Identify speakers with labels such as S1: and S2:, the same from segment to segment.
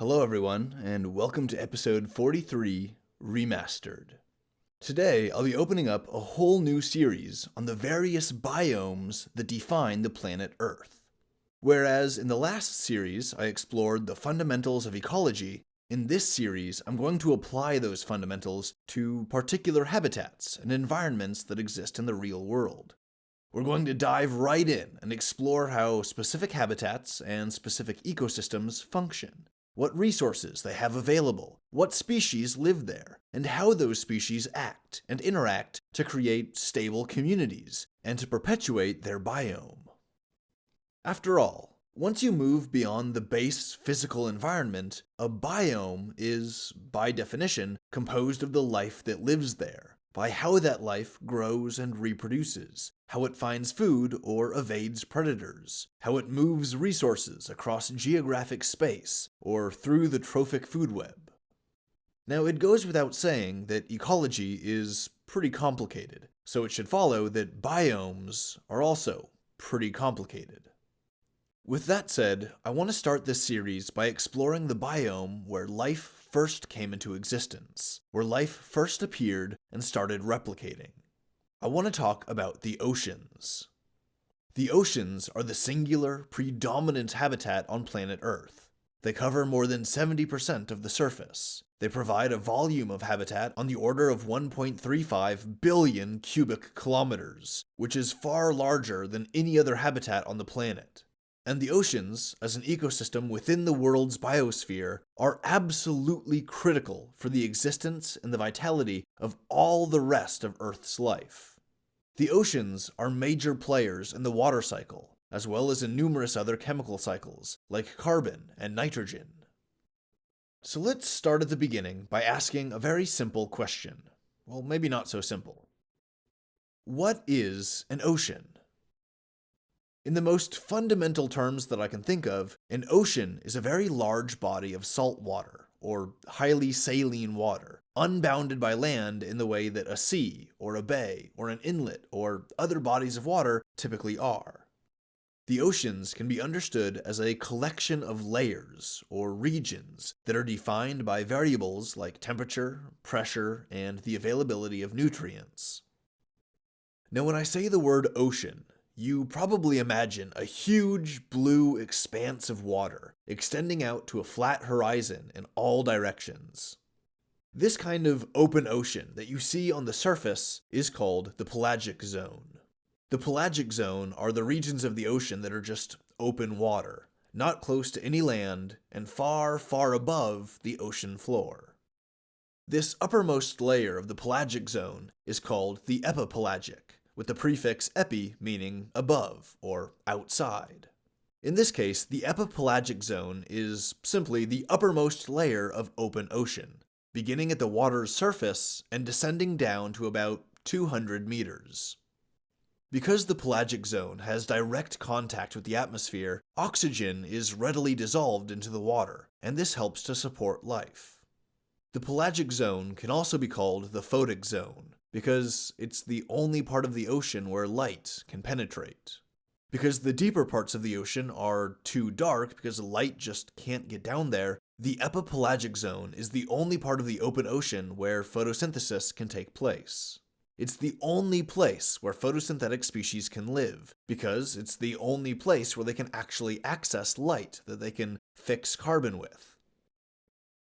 S1: Hello everyone, and welcome to episode 43, Remastered. Today, I'll be opening up a whole new series on the various biomes that define the planet Earth. Whereas in the last series, I explored the fundamentals of ecology, in this series, I'm going to apply those fundamentals to particular habitats and environments that exist in the real world. We're going to dive right in and explore how specific habitats and specific ecosystems function. What resources they have available, what species live there, and how those species act and interact to create stable communities and to perpetuate their biome. After all, once you move beyond the base physical environment, a biome is, by definition, composed of the life that lives there, by how that life grows and reproduces, how it finds food or evades predators, how it moves resources across geographic space or through the trophic food web. Now, it goes without saying that ecology is pretty complicated, so it should follow that biomes are also pretty complicated. With that said, I want to start this series by exploring the biome where life first came into existence, where life first appeared and started replicating. I want to talk about the oceans. The oceans are the singular, predominant habitat on planet Earth. They cover more than 70% of the surface. They provide a volume of habitat on the order of 1.35 billion cubic kilometers, which is far larger than any other habitat on the planet. And the oceans, as an ecosystem within the world's biosphere, are absolutely critical for the existence and the vitality of all the rest of Earth's life. The oceans are major players in the water cycle, as well as in numerous other chemical cycles, like carbon and nitrogen. So let's start at the beginning by asking a very simple question. Well, maybe not so simple. What is an ocean? In the most fundamental terms that I can think of, an ocean is a very large body of salt water, or highly saline water, unbounded by land in the way that a sea, or a bay, or an inlet, or other bodies of water typically are. The oceans can be understood as a collection of layers, or regions, that are defined by variables like temperature, pressure, and the availability of nutrients. Now, when I say the word ocean, you probably imagine a huge blue expanse of water extending out to a flat horizon in all directions. This kind of open ocean that you see on the surface is called the pelagic zone. The pelagic zone are the regions of the ocean that are just open water, not close to any land, and far, far above the ocean floor. This uppermost layer of the pelagic zone is called the epipelagic, with the prefix epi meaning above or outside. In this case, the epipelagic zone is simply the uppermost layer of open ocean, beginning at the water's surface and descending down to about 200 meters. Because the pelagic zone has direct contact with the atmosphere, oxygen is readily dissolved into the water, and this helps to support life. The pelagic zone can also be called the photic zone, because it's the only part of the ocean where light can penetrate. Because the deeper parts of the ocean are too dark because light just can't get down there, the epipelagic zone is the only part of the open ocean where photosynthesis can take place. It's the only place where photosynthetic species can live, because it's the only place where they can actually access light that they can fix carbon with.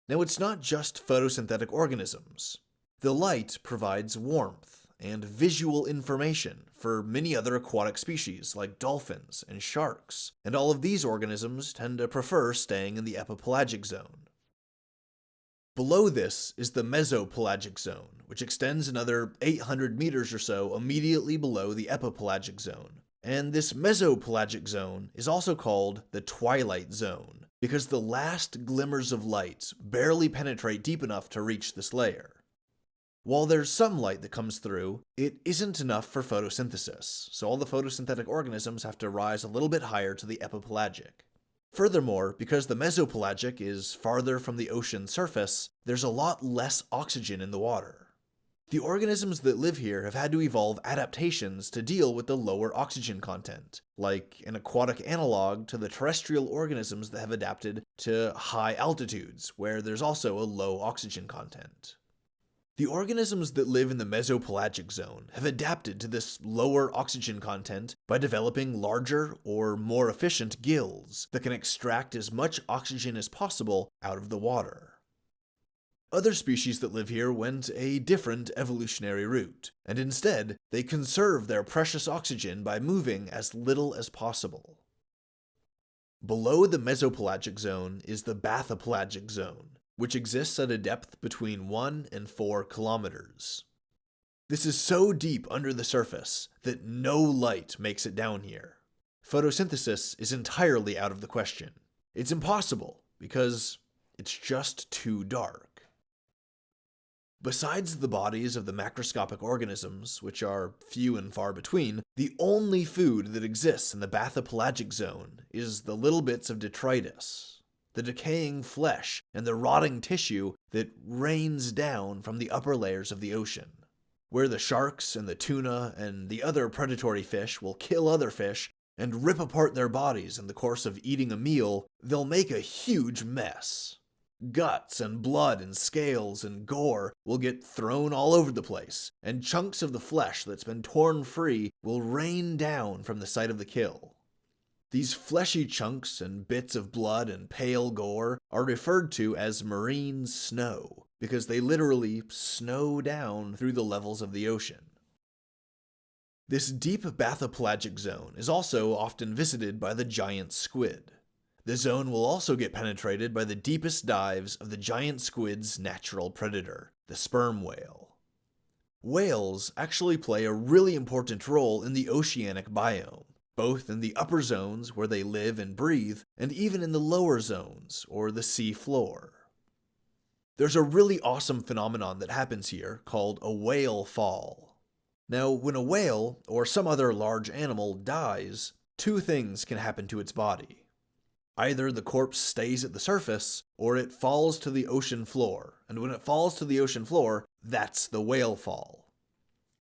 S1: Now, it's not just photosynthetic organisms. The light provides warmth and visual information for many other aquatic species like dolphins and sharks, and all of these organisms tend to prefer staying in the epipelagic zone. Below this is the mesopelagic zone, which extends another 800 meters or so immediately below the epipelagic zone. And this mesopelagic zone is also called the twilight zone, because the last glimmers of light barely penetrate deep enough to reach this layer. While there's some light that comes through, it isn't enough for photosynthesis, so all the photosynthetic organisms have to rise a little bit higher to the epipelagic. Furthermore, because the mesopelagic is farther from the ocean surface, there's a lot less oxygen in the water. The organisms that live here have had to evolve adaptations to deal with the lower oxygen content, like an aquatic analog to the terrestrial organisms that have adapted to high altitudes, where there's also a low oxygen content. The organisms that live in the mesopelagic zone have adapted to this lower oxygen content by developing larger or more efficient gills that can extract as much oxygen as possible out of the water. Other species that live here went a different evolutionary route, and instead, they conserve their precious oxygen by moving as little as possible. Below the mesopelagic zone is the bathypelagic zone, which exists at a depth between 1 and 4 kilometers. This is so deep under the surface that no light makes it down here. Photosynthesis is entirely out of the question. It's impossible because it's just too dark. Besides the bodies of the macroscopic organisms, which are few and far between, the only food that exists in the bathypelagic zone is the little bits of detritus, the decaying flesh and the rotting tissue that rains down from the upper layers of the ocean, where the sharks and the tuna and the other predatory fish will kill other fish and rip apart their bodies in the course of eating a meal. They'll make a huge mess. Guts and blood and scales and gore will get thrown all over the place, and chunks of the flesh that's been torn free will rain down from the site of the kill. These fleshy chunks and bits of blood and pale gore are referred to as marine snow, because they literally snow down through the levels of the ocean. This deep bathypelagic zone is also often visited by the giant squid. The zone will also get penetrated by the deepest dives of the giant squid's natural predator, the sperm whale. Whales actually play a really important role in the oceanic biome, both in the upper zones where they live and breathe, and even in the lower zones, or the sea floor. There's a really awesome phenomenon that happens here called a whale fall. Now, when a whale, or some other large animal, dies, two things can happen to its body. Either the corpse stays at the surface, or it falls to the ocean floor, and when it falls to the ocean floor, that's the whale fall.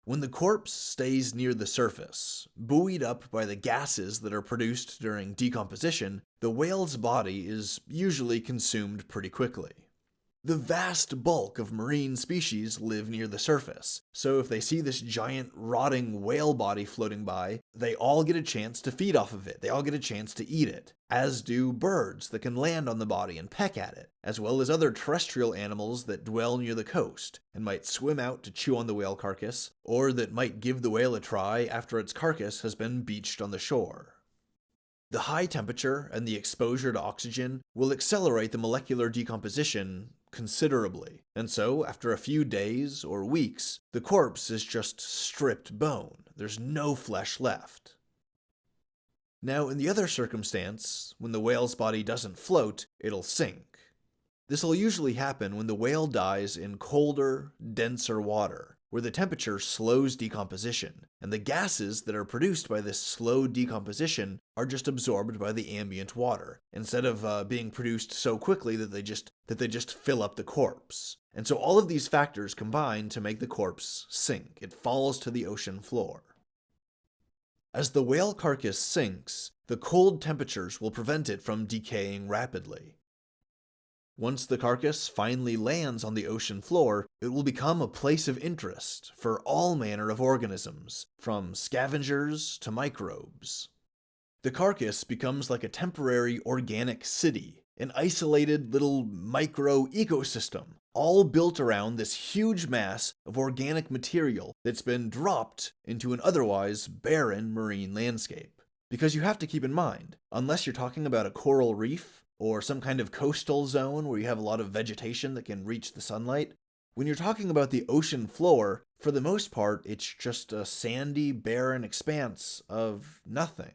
S1: When the corpse stays near the surface, buoyed up by the gases that are produced during decomposition, the whale's body is usually consumed pretty quickly. The vast bulk of marine species live near the surface, so if they see this giant rotting whale body floating by, they all get a chance to feed off of it, they all get a chance to eat it, as do birds that can land on the body and peck at it, as well as other terrestrial animals that dwell near the coast and might swim out to chew on the whale carcass, or that might give the whale a try after its carcass has been beached on the shore. The high temperature and the exposure to oxygen will accelerate the molecular decomposition considerably, and so after a few days or weeks, the corpse is just stripped bone. There's no flesh left. Now, in the other circumstance, when the whale's body doesn't float, it'll sink. This will usually happen when the whale dies in colder, denser water, where the temperature slows decomposition, and the gases that are produced by this slow decomposition are just absorbed by the ambient water, instead of being produced so quickly that they just fill up the corpse. And so all of these factors combine to make the corpse sink. It falls to the ocean floor. As the whale carcass sinks, the cold temperatures will prevent it from decaying rapidly. Once the carcass finally lands on the ocean floor, it will become a place of interest for all manner of organisms, from scavengers to microbes. The carcass becomes like a temporary organic city, an isolated little micro-ecosystem, all built around this huge mass of organic material that's been dropped into an otherwise barren marine landscape. Because you have to keep in mind, unless you're talking about a coral reef, or some kind of coastal zone where you have a lot of vegetation that can reach the sunlight, when you're talking about the ocean floor, for the most part, it's just a sandy, barren expanse of nothing.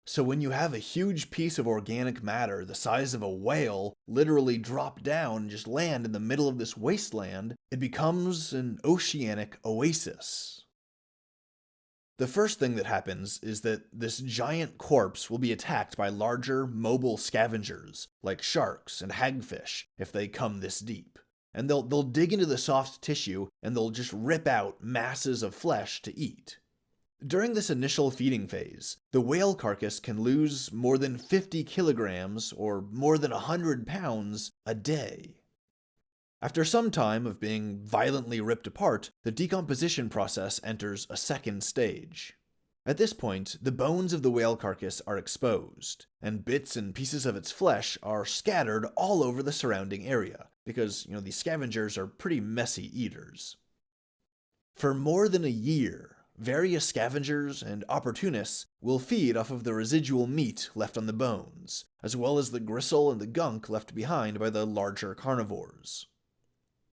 S1: So when you have a huge piece of organic matter the size of a whale literally drop down and just land in the middle of this wasteland, it becomes an oceanic oasis. The first thing that happens is that this giant corpse will be attacked by larger, mobile scavengers, like sharks and hagfish, if they come this deep. and they'll dig into the soft tissue and they'll just rip out masses of flesh to eat. During this initial feeding phase, the whale carcass can lose more than 50 kilograms or more than 100 pounds a day. After some time of being violently ripped apart, the decomposition process enters a second stage. At this point, the bones of the whale carcass are exposed, and bits and pieces of its flesh are scattered all over the surrounding area, because, these scavengers are pretty messy eaters. For more than a year, various scavengers and opportunists will feed off of the residual meat left on the bones, as well as the gristle and the gunk left behind by the larger carnivores.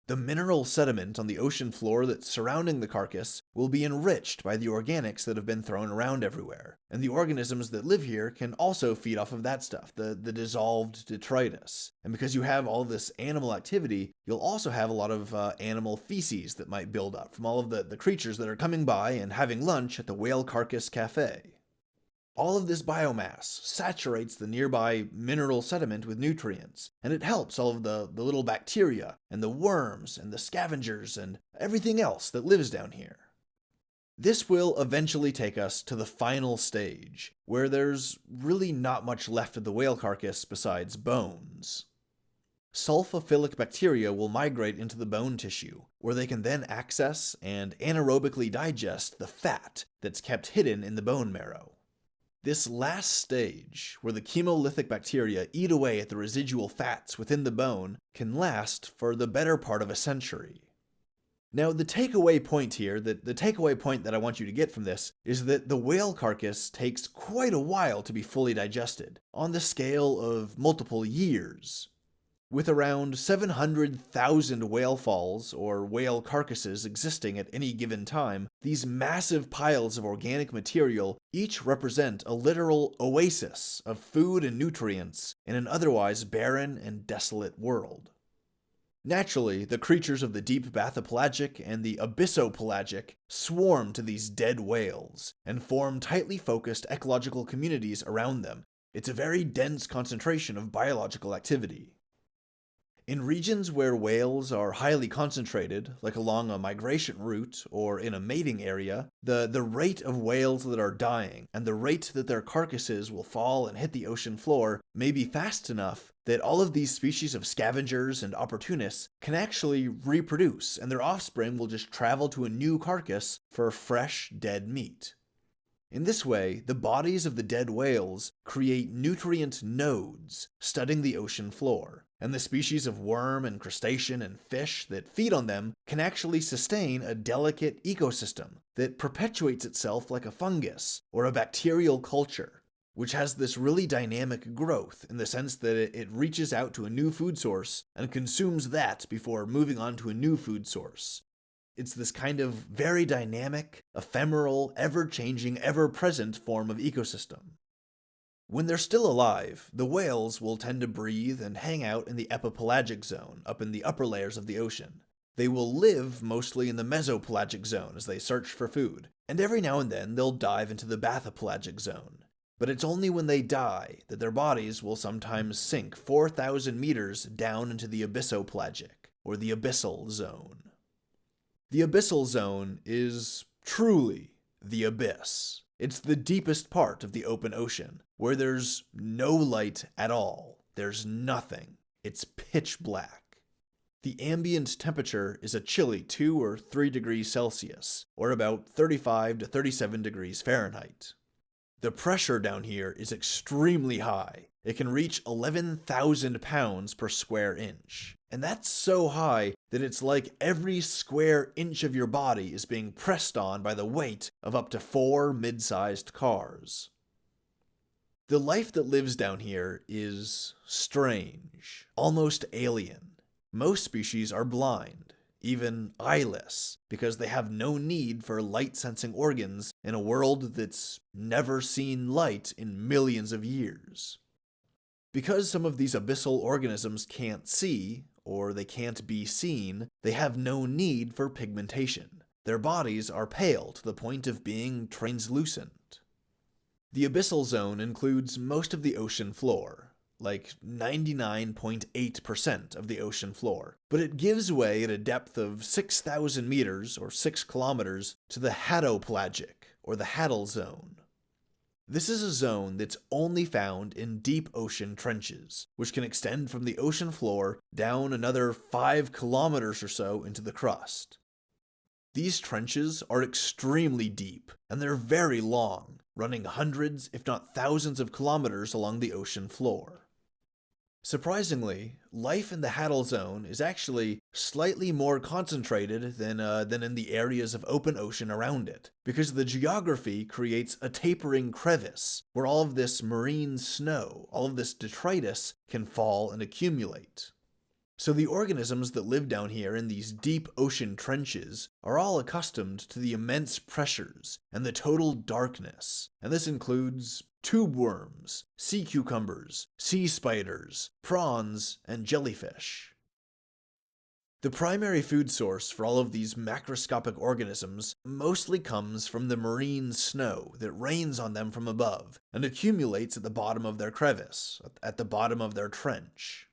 S1: The mineral sediment on the ocean floor that's surrounding the carcass will be enriched by the organics that have been thrown around everywhere, and the organisms that live here can also feed off of that stuff, the dissolved detritus. And because you have all this animal activity, you'll also have a lot of animal feces that might build up from all of the creatures that are coming by and having lunch at the Whale Carcass Cafe. All of this biomass saturates the nearby mineral sediment with nutrients, and it helps all of the little bacteria and the worms and the scavengers and everything else that lives down here. This will eventually take us to the final stage, where there's really not much left of the whale carcass besides bones. Sulfophilic bacteria will migrate into the bone tissue, where they can then access and anaerobically digest the fat that's kept hidden in the bone marrow. This last stage, where the chemolytic bacteria eat away at the residual fats within the bone, can last for the better part of a century. Now, the takeaway point here, the takeaway point that I want you to get from this, is that the whale carcass takes quite a while to be fully digested, on the scale of multiple years. With around 700,000 whale falls, or whale carcasses, existing at any given time, these massive piles of organic material each represent a literal oasis of food and nutrients in an otherwise barren and desolate world. Naturally, the creatures of the deep bathypelagic and the abyssopelagic swarm to these dead whales, and form tightly focused ecological communities around them. It's a very dense concentration of biological activity. In regions where whales are highly concentrated, like along a migration route or in a mating area, the rate of whales that are dying and the rate that their carcasses will fall and hit the ocean floor may be fast enough that all of these species of scavengers and opportunists can actually reproduce, and their offspring will just travel to a new carcass for fresh, dead meat. In this way, the bodies of the dead whales create nutrient nodes studding the ocean floor, and the species of worm and crustacean and fish that feed on them can actually sustain a delicate ecosystem that perpetuates itself like a fungus or a bacterial culture, which has this really dynamic growth in the sense that it reaches out to a new food source and consumes that before moving on to a new food source. It's this kind of very dynamic, ephemeral, ever-changing, ever-present form of ecosystem. When they're still alive, the whales will tend to breathe and hang out in the epipelagic zone, up in the upper layers of the ocean. They will live mostly in the mesopelagic zone as they search for food, and every now and then they'll dive into the bathypelagic zone. But it's only when they die that their bodies will sometimes sink 4,000 meters down into the abyssopelagic, or the abyssal zone. The abyssal zone is truly the abyss. It's the deepest part of the open ocean, where there's no light at all. There's nothing. It's pitch black. The ambient temperature is a chilly 2 or 3 degrees Celsius, or about 35 to 37 degrees Fahrenheit. The pressure down here is extremely high. It can reach 11,000 pounds per square inch. And that's so high that it's like every square inch of your body is being pressed on by the weight of up to 4 mid-sized cars. The life that lives down here is strange, almost alien. Most species are blind, even eyeless, because they have no need for light-sensing organs in a world that's never seen light in millions of years. Because some of these abyssal organisms can't see, or they can't be seen, they have no need for pigmentation. Their bodies are pale to the point of being translucent. The abyssal zone includes most of the ocean floor. like 99.8% of the ocean floor, but it gives way at a depth of 6,000 meters or 6 kilometers to the hadopelagic, or the Hadal Zone. This is a zone that's only found in deep ocean trenches, which can extend from the ocean floor down another 5 kilometers or so into the crust. These trenches are extremely deep, and they're very long, running hundreds, if not thousands of kilometers along the ocean floor. Surprisingly, life in the Hadal Zone is actually slightly more concentrated than in the areas of open ocean around it, because the geography creates a tapering crevice where all of this marine snow, all of this detritus, can fall and accumulate. So the organisms that live down here in these deep ocean trenches are all accustomed to the immense pressures and the total darkness, and this includes tube worms, sea cucumbers, sea spiders, prawns, and jellyfish. The primary food source for all of these macroscopic organisms mostly comes from the marine snow that rains on them from above and accumulates at the bottom of their crevice, at the bottom of their trench.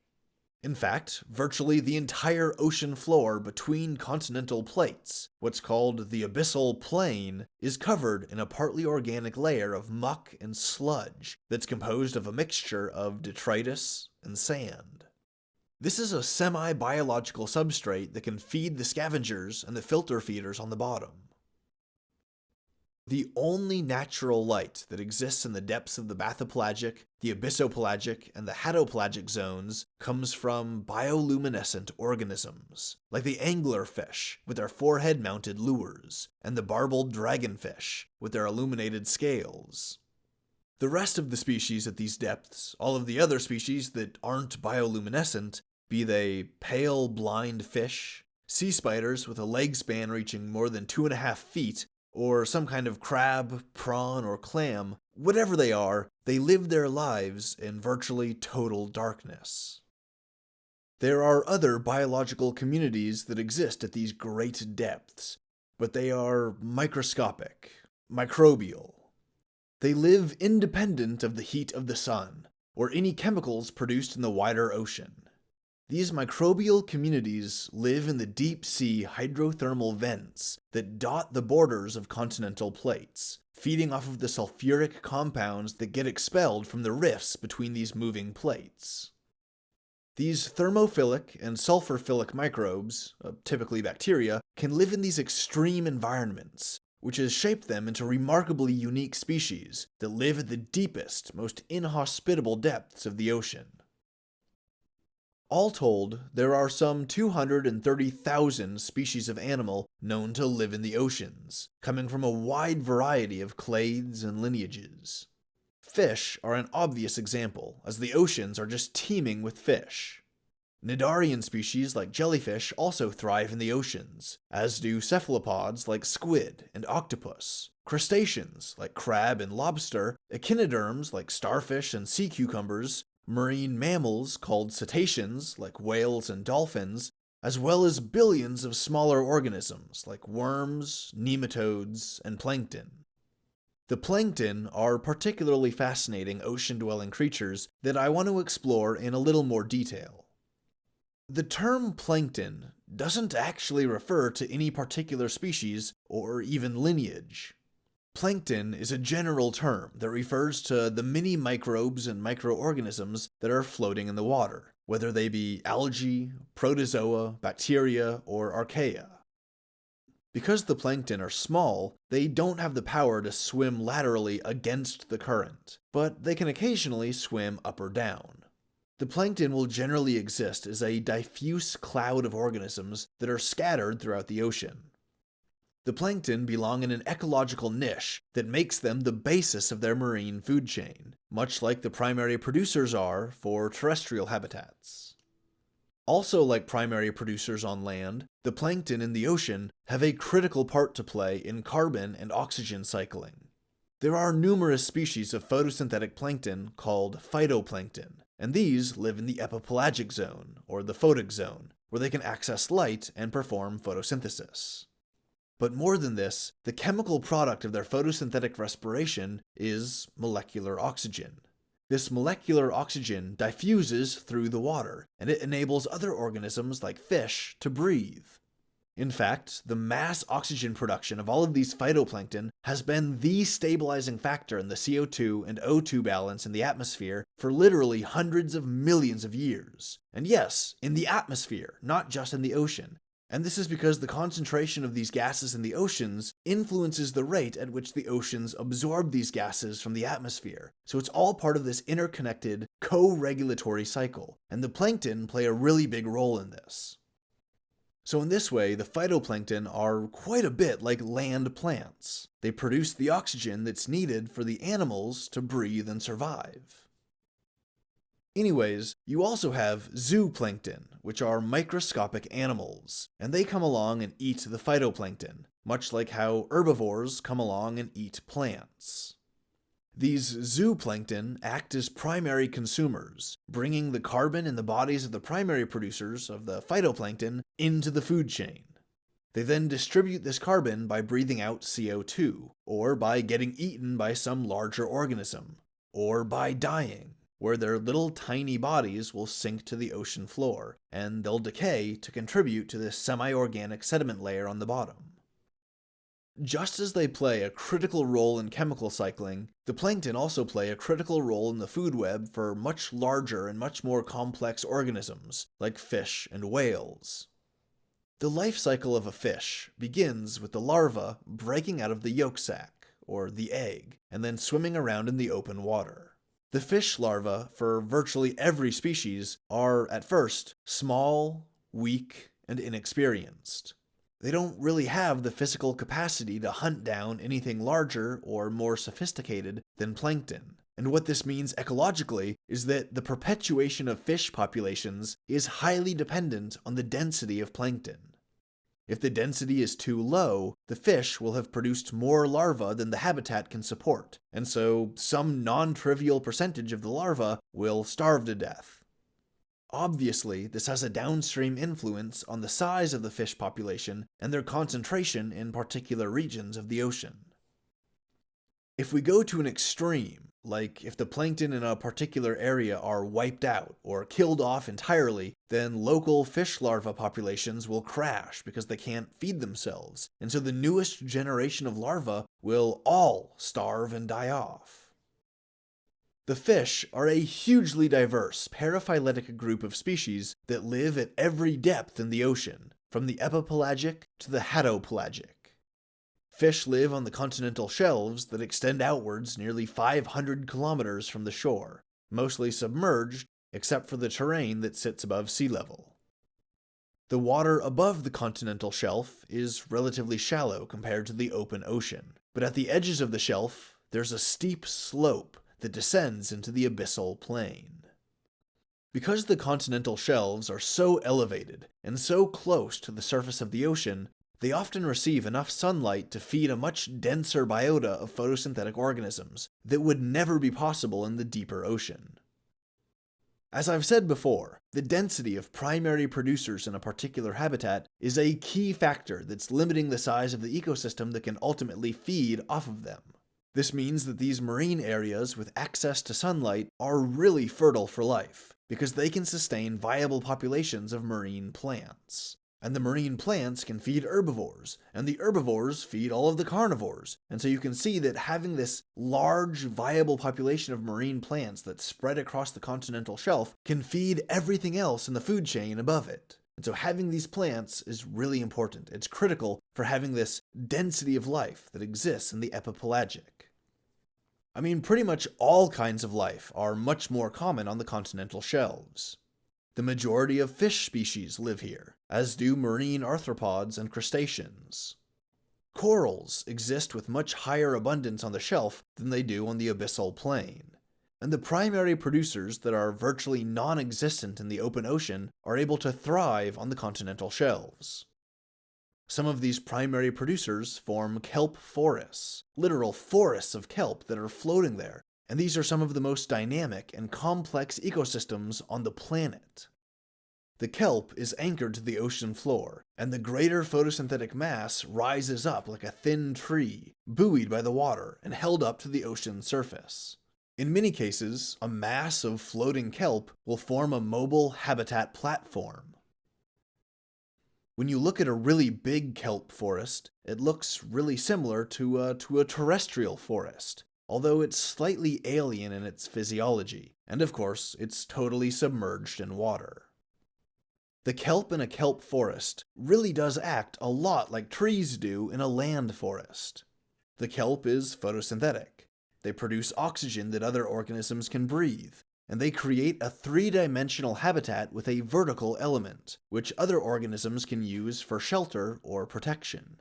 S1: In fact, virtually the entire ocean floor between continental plates, what's called the abyssal plain, is covered in a partly organic layer of muck and sludge that's composed of a mixture of detritus and sand. This is a semi-biological substrate that can feed the scavengers and the filter feeders on the bottom. The only natural light that exists in the depths of the bathopelagic, the abyssopelagic, and the hadopelagic zones comes from bioluminescent organisms, like the anglerfish with their forehead-mounted lures, and the barbelled dragonfish with their illuminated scales. The rest of the species at these depths, all of the other species that aren't bioluminescent, be they pale blind fish, sea spiders with a leg span reaching more than 2.5 feet, or some kind of crab, prawn, or clam, whatever they are, they live their lives in virtually total darkness. There are other biological communities that exist at these great depths, but they are microscopic, microbial. They live independent of the heat of the sun, or any chemicals produced in the wider ocean. These microbial communities live in the deep-sea hydrothermal vents that dot the borders of continental plates, feeding off of the sulfuric compounds that get expelled from the rifts between these moving plates. These thermophilic and sulfurphilic microbes, typically bacteria, can live in these extreme environments, which has shaped them into remarkably unique species that live at the deepest, most inhospitable depths of the ocean. All told, there are some 230,000 species of animal known to live in the oceans, coming from a wide variety of clades and lineages. Fish are an obvious example, as the oceans are just teeming with fish. Cnidarian species like jellyfish also thrive in the oceans, as do cephalopods like squid and octopus, crustaceans like crab and lobster, echinoderms like starfish and sea cucumbers, marine mammals called cetaceans like whales and dolphins, as well as billions of smaller organisms like worms, nematodes, and plankton. The plankton are particularly fascinating ocean-dwelling creatures that I want to explore in a little more detail. The term plankton doesn't actually refer to any particular species or even lineage. Plankton is a general term that refers to the many microbes and microorganisms that are floating in the water, whether they be algae, protozoa, bacteria, or archaea. Because the plankton are small, they don't have the power to swim laterally against the current, but they can occasionally swim up or down. The plankton will generally exist as a diffuse cloud of organisms that are scattered throughout the ocean. The plankton belong in an ecological niche that makes them the basis of their marine food chain, much like the primary producers are for terrestrial habitats. Also like primary producers on land, the plankton in the ocean have a critical part to play in carbon and oxygen cycling. There are numerous species of photosynthetic plankton called phytoplankton, and these live in the epipelagic zone, or the photic zone, where they can access light and perform photosynthesis. But more than this, the chemical product of their photosynthetic respiration is molecular oxygen. This molecular oxygen diffuses through the water, and it enables other organisms like fish to breathe. In fact, the mass oxygen production of all of these phytoplankton has been the stabilizing factor in the CO2 and O2 balance in the atmosphere for literally hundreds of millions of years. And yes, in the atmosphere, not just in the ocean. And this is because the concentration of these gases in the oceans influences the rate at which the oceans absorb these gases from the atmosphere. So it's all part of this interconnected, co-regulatory cycle, and the plankton play a really big role in this. So in this way, the phytoplankton are quite a bit like land plants. They produce the oxygen that's needed for the animals to breathe and survive. Anyways, you also have zooplankton, which are microscopic animals, and they come along and eat the phytoplankton, much like how herbivores come along and eat plants. These zooplankton act as primary consumers, bringing the carbon in the bodies of the primary producers of the phytoplankton into the food chain. They then distribute this carbon by breathing out CO2, or by getting eaten by some larger organism, or by dying, where their little tiny bodies will sink to the ocean floor, and they'll decay to contribute to this semi-organic sediment layer on the bottom. Just as they play a critical role in chemical cycling, the plankton also play a critical role in the food web for much larger and much more complex organisms, like fish and whales. The life cycle of a fish begins with the larva breaking out of the yolk sac, or the egg, and then swimming around in the open water. The fish larvae, for virtually every species, are, at first, small, weak, and inexperienced. They don't really have the physical capacity to hunt down anything larger or more sophisticated than plankton. And what this means ecologically is that the perpetuation of fish populations is highly dependent on the density of plankton. If the density is too low, the fish will have produced more larvae than the habitat can support, and so some non-trivial percentage of the larvae will starve to death. Obviously, this has a downstream influence on the size of the fish population and their concentration in particular regions of the ocean. If we go to an extreme, like if the plankton in a particular area are wiped out or killed off entirely, then local fish larvae populations will crash because they can't feed themselves, and so the newest generation of larvae will all starve and die off. The fish are a hugely diverse paraphyletic group of species that live at every depth in the ocean, from the epipelagic to the hadopelagic. Fish live on the continental shelves that extend outwards nearly 500 kilometers from the shore, mostly submerged except for the terrain that sits above sea level. The water above the continental shelf is relatively shallow compared to the open ocean, but at the edges of the shelf, there's a steep slope that descends into the abyssal plain. Because the continental shelves are so elevated and so close to the surface of the ocean, they often receive enough sunlight to feed a much denser biota of photosynthetic organisms that would never be possible in the deeper ocean. As I've said before, the density of primary producers in a particular habitat is a key factor that's limiting the size of the ecosystem that can ultimately feed off of them. This means that these marine areas with access to sunlight are really fertile for life, because they can sustain viable populations of marine plants. And the marine plants can feed herbivores, and the herbivores feed all of the carnivores. And so you can see that having this large, viable population of marine plants that spread across the continental shelf can feed everything else in the food chain above it. And so having these plants is really important. It's critical for having this density of life that exists in the epipelagic. I mean, pretty much all kinds of life are much more common on the continental shelves. The majority of fish species live here, as do marine arthropods and crustaceans. Corals exist with much higher abundance on the shelf than they do on the abyssal plain. And the primary producers that are virtually non-existent in the open ocean are able to thrive on the continental shelves. Some of these primary producers form kelp forests, literal forests of kelp that are floating there, and these are some of the most dynamic and complex ecosystems on the planet. The kelp is anchored to the ocean floor, and the greater photosynthetic mass rises up like a thin tree, buoyed by the water and held up to the ocean surface. In many cases, a mass of floating kelp will form a mobile habitat platform. When you look at a really big kelp forest, it looks really similar to a terrestrial forest, although it's slightly alien in its physiology, and of course, it's totally submerged in water. The kelp in a kelp forest really does act a lot like trees do in a land forest. The kelp is photosynthetic. They produce oxygen that other organisms can breathe, and they create a three-dimensional habitat with a vertical element, which other organisms can use for shelter or protection.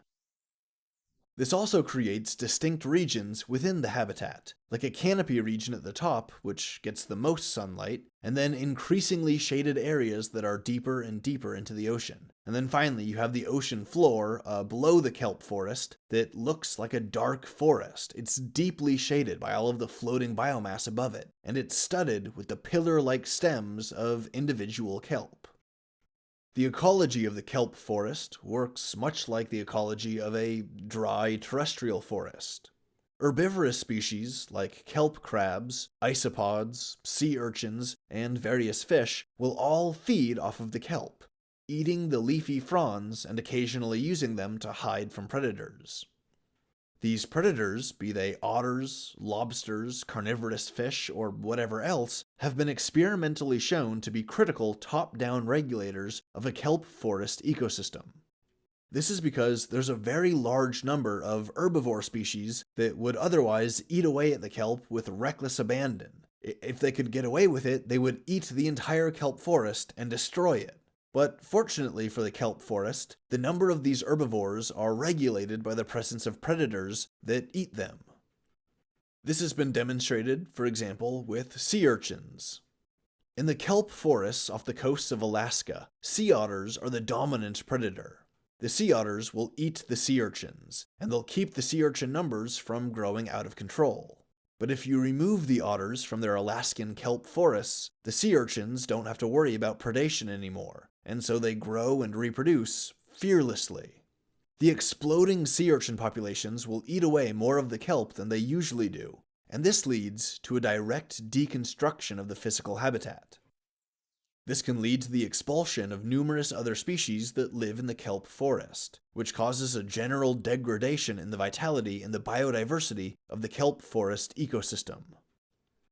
S1: This also creates distinct regions within the habitat, like a canopy region at the top, which gets the most sunlight, and then increasingly shaded areas that are deeper and deeper into the ocean. And then finally, you have the ocean floor below the kelp forest that looks like a dark forest. It's deeply shaded by all of the floating biomass above it, and it's studded with the pillar-like stems of individual kelp. The ecology of the kelp forest works much like the ecology of a dry terrestrial forest. Herbivorous species like kelp crabs, isopods, sea urchins, and various fish will all feed off of the kelp, eating the leafy fronds and occasionally using them to hide from predators. These predators, be they otters, lobsters, carnivorous fish, or whatever else, have been experimentally shown to be critical top-down regulators of a kelp forest ecosystem. This is because there's a very large number of herbivore species that would otherwise eat away at the kelp with reckless abandon. If they could get away with it, they would eat the entire kelp forest and destroy it. But fortunately for the kelp forest, the number of these herbivores are regulated by the presence of predators that eat them. This has been demonstrated, for example, with sea urchins. In the kelp forests off the coasts of Alaska, sea otters are the dominant predator. The sea otters will eat the sea urchins, and they'll keep the sea urchin numbers from growing out of control. But if you remove the otters from their Alaskan kelp forests, the sea urchins don't have to worry about predation anymore, and so they grow and reproduce fearlessly. The exploding sea urchin populations will eat away more of the kelp than they usually do, and this leads to a direct deconstruction of the physical habitat. This can lead to the expulsion of numerous other species that live in the kelp forest, which causes a general degradation in the vitality and the biodiversity of the kelp forest ecosystem.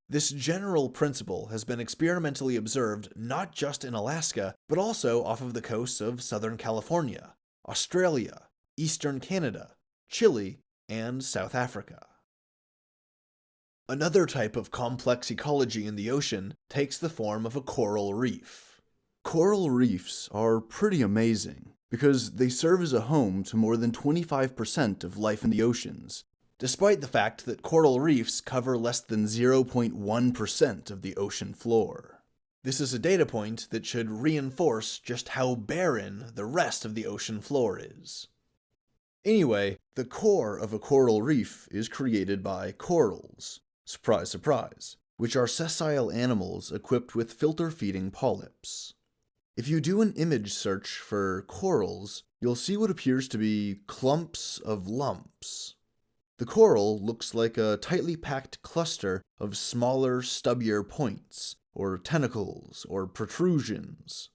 S1: This general principle has been experimentally observed not just in Alaska, but also off of the coasts of Southern California, Australia, Eastern Canada, Chile, and South Africa. Another type of complex ecology in the ocean takes the form of a coral reef. Coral reefs are pretty amazing because they serve as a home to more than 25% of life in the oceans, despite the fact that coral reefs cover less than 0.1% of the ocean floor. This is a data point that should reinforce just how barren the rest of the ocean floor is. Anyway, the core of a coral reef is created by corals. Surprise, surprise, which are sessile animals equipped with filter-feeding polyps. If you do an image search for corals, you'll see what appears to be clumps of lumps. The coral looks like a tightly packed cluster of smaller, stubbier points, or tentacles, or protrusions.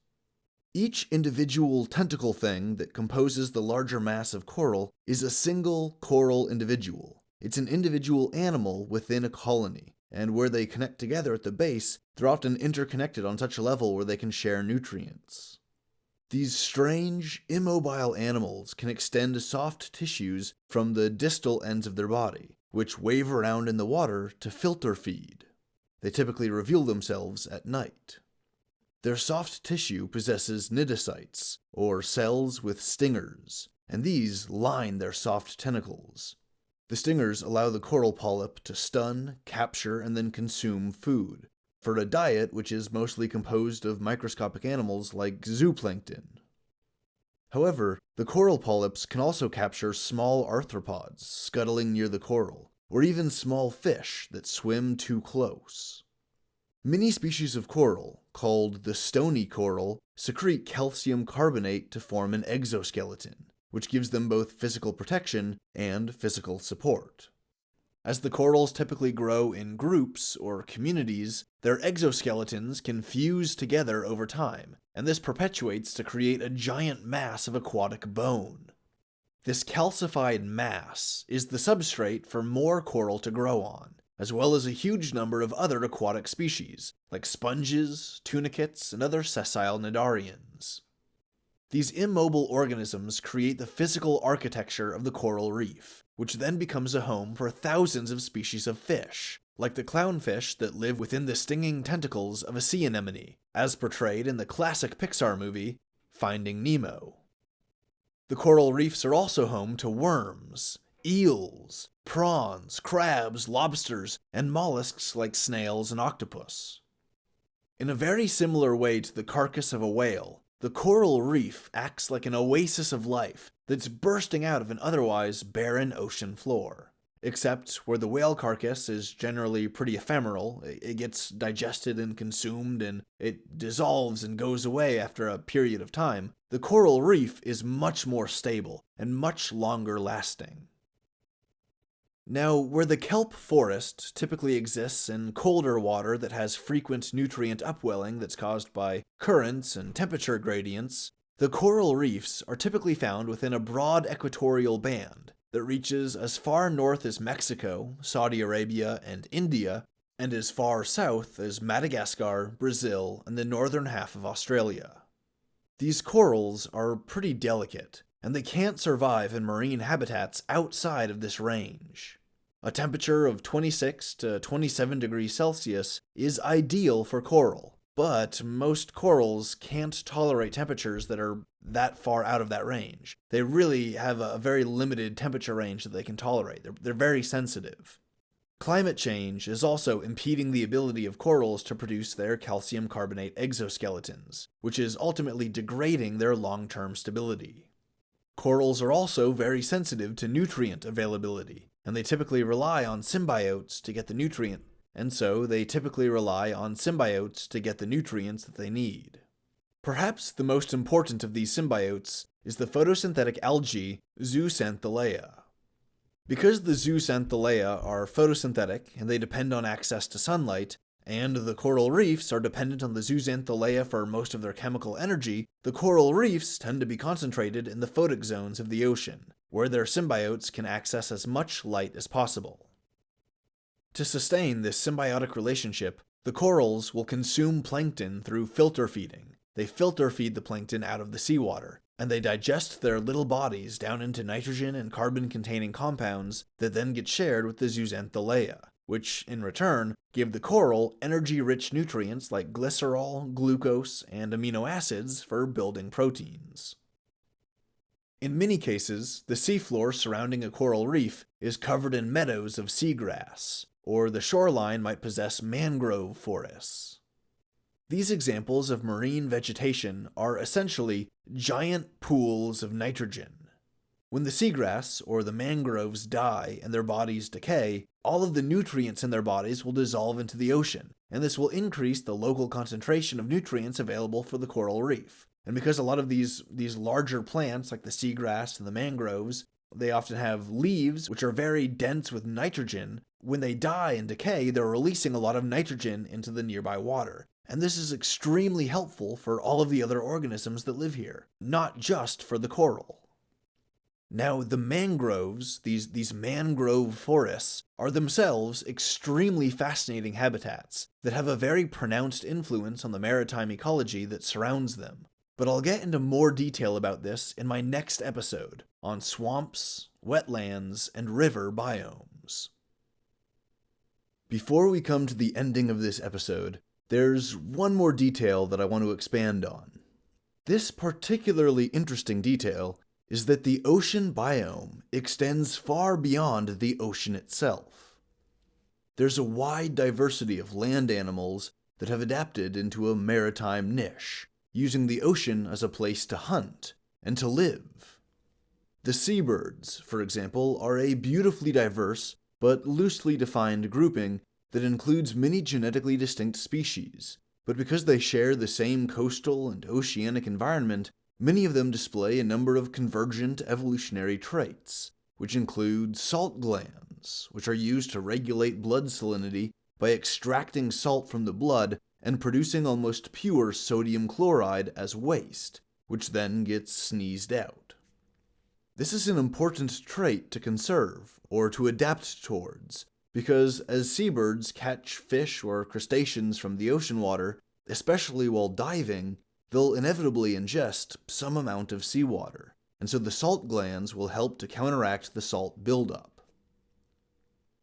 S1: Each individual tentacle thing that composes the larger mass of coral is a single coral individual. It's an individual animal within a colony, and where they connect together at the base, they're often interconnected on such a level where they can share nutrients. These strange, immobile animals can extend soft tissues from the distal ends of their body, which wave around in the water to filter feed. They typically reveal themselves at night. Their soft tissue possesses cnidocytes, or cells with stingers, and these line their soft tentacles. The stingers allow the coral polyp to stun, capture, and then consume food, for a diet which is mostly composed of microscopic animals like zooplankton. However, the coral polyps can also capture small arthropods scuttling near the coral, or even small fish that swim too close. Many species of coral, called the stony coral, secrete calcium carbonate to form an exoskeleton, which gives them both physical protection and physical support. As the corals typically grow in groups or communities, their exoskeletons can fuse together over time, and this perpetuates to create a giant mass of aquatic bone. This calcified mass is the substrate for more coral to grow on, as well as a huge number of other aquatic species, like sponges, tunicates, and other sessile cnidarians. These immobile organisms create the physical architecture of the coral reef, which then becomes a home for thousands of species of fish, like the clownfish that live within the stinging tentacles of a sea anemone, as portrayed in the classic Pixar movie, Finding Nemo. The coral reefs are also home to worms, eels, prawns, crabs, lobsters, and mollusks like snails and octopus. In a very similar way to the carcass of a whale, the coral reef acts like an oasis of life that's bursting out of an otherwise barren ocean floor. Except where the whale carcass is generally pretty ephemeral, it gets digested and consumed and it dissolves and goes away after a period of time, the coral reef is much more stable and much longer lasting. Now, where the kelp forest typically exists in colder water that has frequent nutrient upwelling that's caused by currents and temperature gradients, the coral reefs are typically found within a broad equatorial band that reaches as far north as Mexico, Saudi Arabia, and India, and as far south as Madagascar, Brazil, and the northern half of Australia. These corals are pretty delicate, and they can't survive in marine habitats outside of this range. A temperature of 26 to 27 degrees Celsius is ideal for coral, but most corals can't tolerate temperatures that are that far out of that range. They really have a very limited temperature range that they can tolerate. They're very sensitive. Climate change is also impeding the ability of corals to produce their calcium carbonate exoskeletons, which is ultimately degrading their long-term stability. Corals are also very sensitive to nutrient availability, and they typically rely on symbiotes to get the nutrients that they need. Perhaps the most important of these symbiotes is the photosynthetic algae Zooxanthellae. Because the Zooxanthellae are photosynthetic and they depend on access to sunlight, and the coral reefs are dependent on the Zooxanthellae for most of their chemical energy, the coral reefs tend to be concentrated in the photic zones of the ocean, where their symbiotes can access as much light as possible. To sustain this symbiotic relationship, the corals will consume plankton through filter feeding. They filter feed the plankton out of the seawater, and they digest their little bodies down into nitrogen and carbon-containing compounds that then get shared with the Zooxanthellae, which, in return, give the coral energy-rich nutrients like glycerol, glucose, and amino acids for building proteins. In many cases, the seafloor surrounding a coral reef is covered in meadows of seagrass, or the shoreline might possess mangrove forests. These examples of marine vegetation are essentially giant pools of nitrogen. When the seagrass or the mangroves die and their bodies decay, all of the nutrients in their bodies will dissolve into the ocean, and this will increase the local concentration of nutrients available for the coral reef. And because a lot of these larger plants, like the seagrass and the mangroves, they often have leaves which are very dense with nitrogen, when they die and decay, they're releasing a lot of nitrogen into the nearby water. And this is extremely helpful for all of the other organisms that live here, not just for the coral. Now, the mangroves, these mangrove forests, are themselves extremely fascinating habitats that have a very pronounced influence on the maritime ecology that surrounds them. But I'll get into more detail about this in my next episode on swamps, wetlands, and river biomes. Before we come to the ending of this episode, there's one more detail that I want to expand on. This particularly interesting detail is that the ocean biome extends far beyond the ocean itself. There's a wide diversity of land animals that have adapted into a maritime niche, using the ocean as a place to hunt and to live. The seabirds, for example, are a beautifully diverse but loosely defined grouping that includes many genetically distinct species, but because they share the same coastal and oceanic environment, many of them display a number of convergent evolutionary traits, which include salt glands, glands, which are used to regulate blood salinity by extracting salt from the blood and producing almost pure sodium chloride as waste, which then gets sneezed out. This is an important trait to conserve, or to adapt towards, because as seabirds catch fish or crustaceans from the ocean water, especially while diving, they'll inevitably ingest some amount of seawater, and so the salt glands will help to counteract the salt buildup.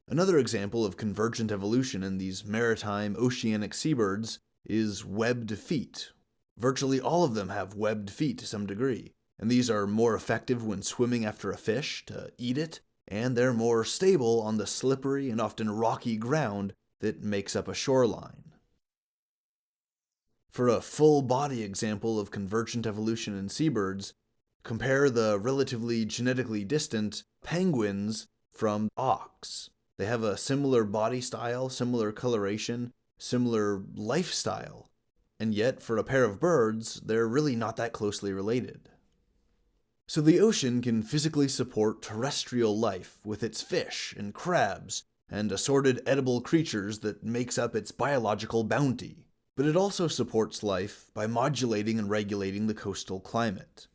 S1: Another example of convergent evolution in these maritime oceanic seabirds is webbed feet. Virtually all of them have webbed feet to some degree, and these are more effective when swimming after a fish to eat it, and they're more stable on the slippery and often rocky ground that makes up a shoreline. For a full-body example of convergent evolution in seabirds, compare the relatively genetically distant penguins from auks. They have a similar body style, similar coloration, similar lifestyle, and yet for a pair of birds, they're really not that closely related. So the ocean can physically support terrestrial life with its fish and crabs and assorted edible creatures that makes up its biological bounty, but it also supports life by modulating and regulating the coastal climate.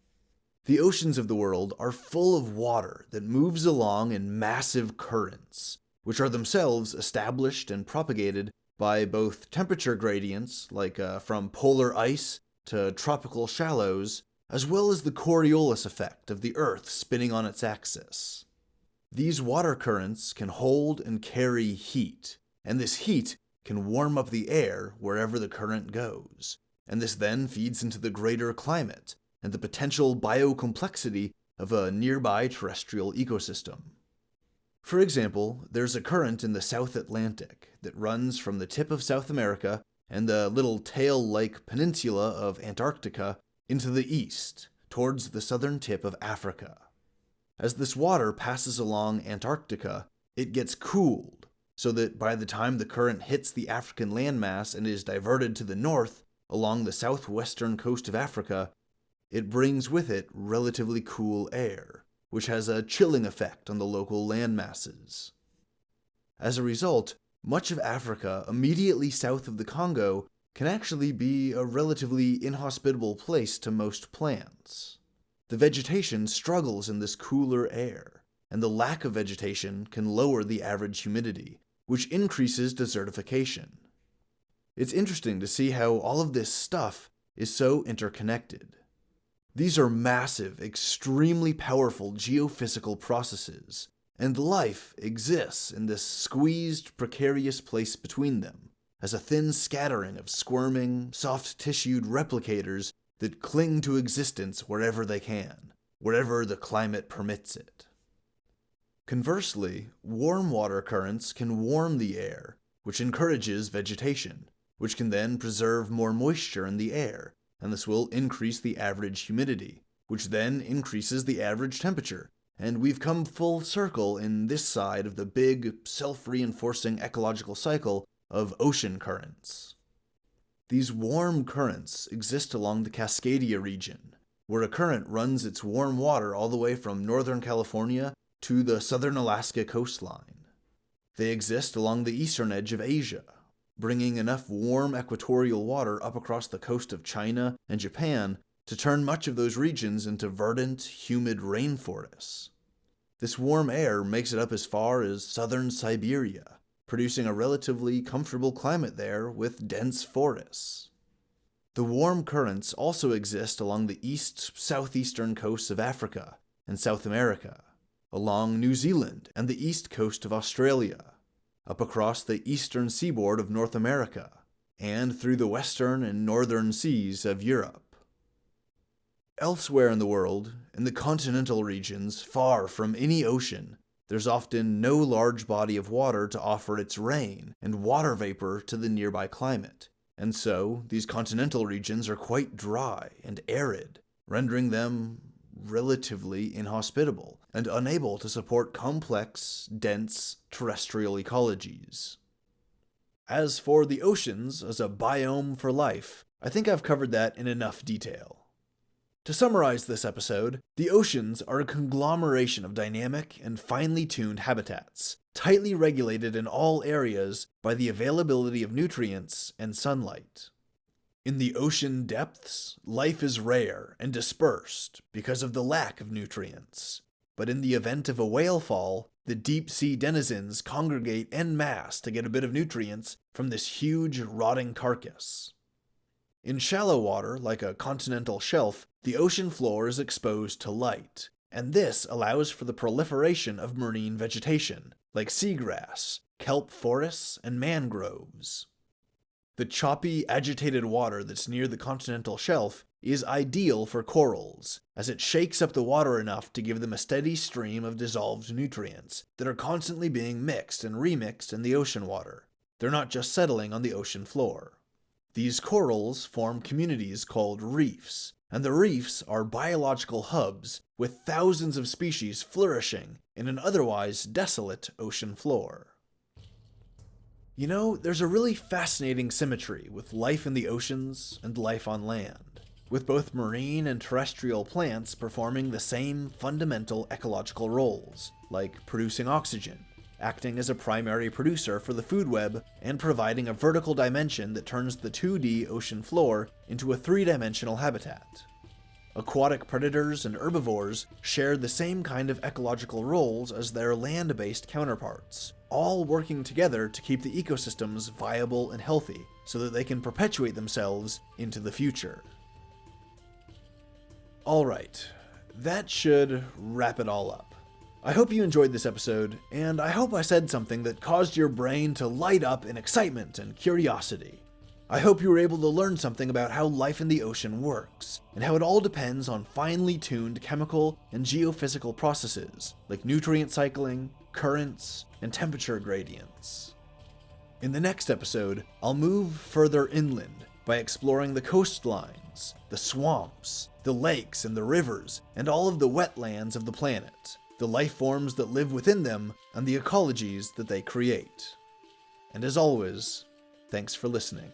S1: The oceans of the world are full of water that moves along in massive currents, which are themselves established and propagated by both temperature gradients, like from polar ice to tropical shallows, as well as the Coriolis effect of the Earth spinning on its axis. These water currents can hold and carry heat, and this heat can warm up the air wherever the current goes, and this then feeds into the greater climate and the potential biocomplexity of a nearby terrestrial ecosystem. For example, there's a current in the South Atlantic that runs from the tip of South America and the little tail-like peninsula of Antarctica into the east, towards the southern tip of Africa. As this water passes along Antarctica, it gets cooled, so that by the time the current hits the African landmass and is diverted to the north, along the southwestern coast of Africa, it brings with it relatively cool air, which has a chilling effect on the local landmasses. As a result, much of Africa immediately south of the Congo can actually be a relatively inhospitable place to most plants. The vegetation struggles in this cooler air, and the lack of vegetation can lower the average humidity, which increases desertification. It's interesting to see how all of this stuff is so interconnected. These are massive, extremely powerful geophysical processes, and life exists in this squeezed, precarious place between them, as a thin scattering of squirming, soft-tissued replicators that cling to existence wherever they can, wherever the climate permits it. Conversely, warm water currents can warm the air, which encourages vegetation, which can then preserve more moisture in the air, and this will increase the average humidity, which then increases the average temperature, and we've come full circle in this side of the big, self-reinforcing ecological cycle of ocean currents. These warm currents exist along the Cascadia region, where a current runs its warm water all the way from northern California to the southern Alaska coastline. They exist along the eastern edge of Asia, bringing enough warm equatorial water up across the coast of China and Japan to turn much of those regions into verdant, humid rainforests. This warm air makes it up as far as southern Siberia, producing a relatively comfortable climate there with dense forests. The warm currents also exist along the east-southeastern coasts of Africa and South America, along New Zealand and the east coast of Australia, up across the eastern seaboard of North America, and through the western and northern seas of Europe. Elsewhere in the world, in the continental regions far from any ocean, there's often no large body of water to offer its rain and water vapor to the nearby climate, and so these continental regions are quite dry and arid, rendering them relatively inhospitable and unable to support complex, dense terrestrial ecologies. As for the oceans as a biome for life, I think I've covered that in enough detail. To summarize this episode, the oceans are a conglomeration of dynamic and finely tuned habitats, tightly regulated in all areas by the availability of nutrients and sunlight. In the ocean depths, life is rare and dispersed because of the lack of nutrients. But in the event of a whale fall, the deep-sea denizens congregate en masse to get a bit of nutrients from this huge, rotting carcass. In shallow water, like a continental shelf, the ocean floor is exposed to light, and this allows for the proliferation of marine vegetation, like seagrass, kelp forests, and mangroves. The choppy, agitated water that's near the continental shelf is ideal for corals, as it shakes up the water enough to give them a steady stream of dissolved nutrients that are constantly being mixed and remixed in the ocean water. They're not just settling on the ocean floor. These corals form communities called reefs, and the reefs are biological hubs with thousands of species flourishing in an otherwise desolate ocean floor. You know, there's a really fascinating symmetry with life in the oceans and life on land, with both marine and terrestrial plants performing the same fundamental ecological roles, like producing oxygen, acting as a primary producer for the food web, and providing a vertical dimension that turns the 2D ocean floor into a 3-dimensional habitat. Aquatic predators and herbivores share the same kind of ecological roles as their land-based counterparts, all working together to keep the ecosystems viable and healthy so that they can perpetuate themselves into the future. Alright, that should wrap it all up. I hope you enjoyed this episode, and I hope I said something that caused your brain to light up in excitement and curiosity. I hope you were able to learn something about how life in the ocean works, and how it all depends on finely tuned chemical and geophysical processes, like nutrient cycling, currents, and temperature gradients. In the next episode, I'll move further inland by exploring the coastlines, the swamps, the lakes and the rivers, and all of the wetlands of the planet, the life forms that live within them, and the ecologies that they create. And as always, thanks for listening.